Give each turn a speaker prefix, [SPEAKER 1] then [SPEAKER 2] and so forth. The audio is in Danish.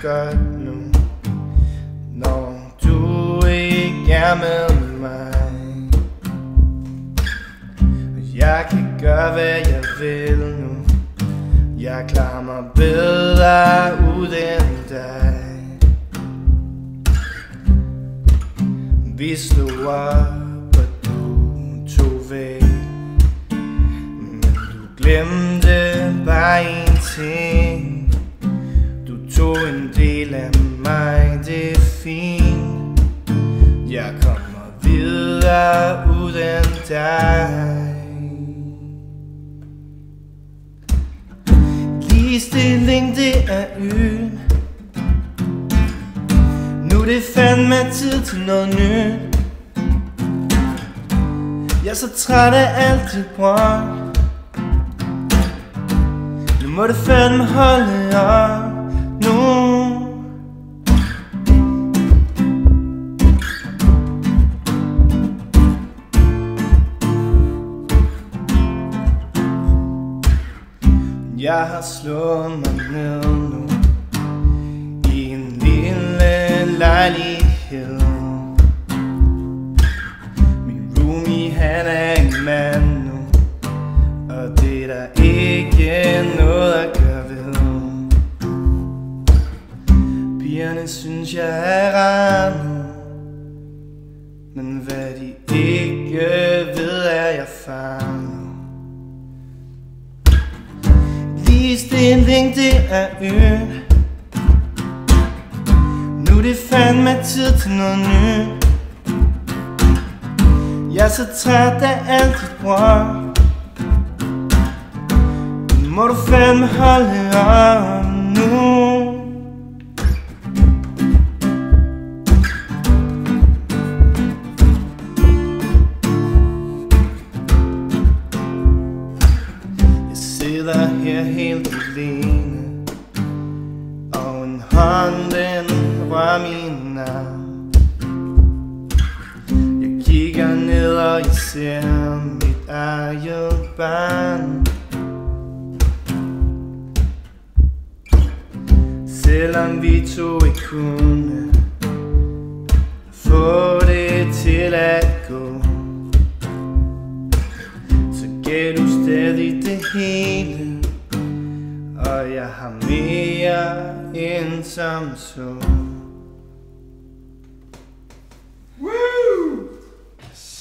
[SPEAKER 1] godt nu, når du ikke er med mig. Jeg kan gøre hvad jeg vil nu. Jeg klarer mig bedre uden dig. Vi slog op, og du tog væk, men du glemte bare en ting. Du tog en del af mig, det er fint. Jeg kommer videre uden dig. Ligestilling, det er øen. Nu det fandme tid til noget nyt. Jeg er så træt af alt dit brød. Nu må det fandme holde op nu. Jeg har slået mig ned nu i en lille lejlighed. Min roomie, han er en mand nu, og det er der ikke noget at gøre ved. Pigerne synes jeg er rar nu, men hvad de ikke ved er jeg far nu. Ligestilling, det er øen. Nu det fandme tid til noget nyt. Jeg er så træt af alt dit brød. Nu må du fandme holde op nu. Sidder her helt alene, og en hånd den rører min navn. Jeg kigger ned, og jeg ser mit eget barn. Selvom vi to ikke kunne få det til at gå, så gav du stadig det hele, og jeg har mere end som så.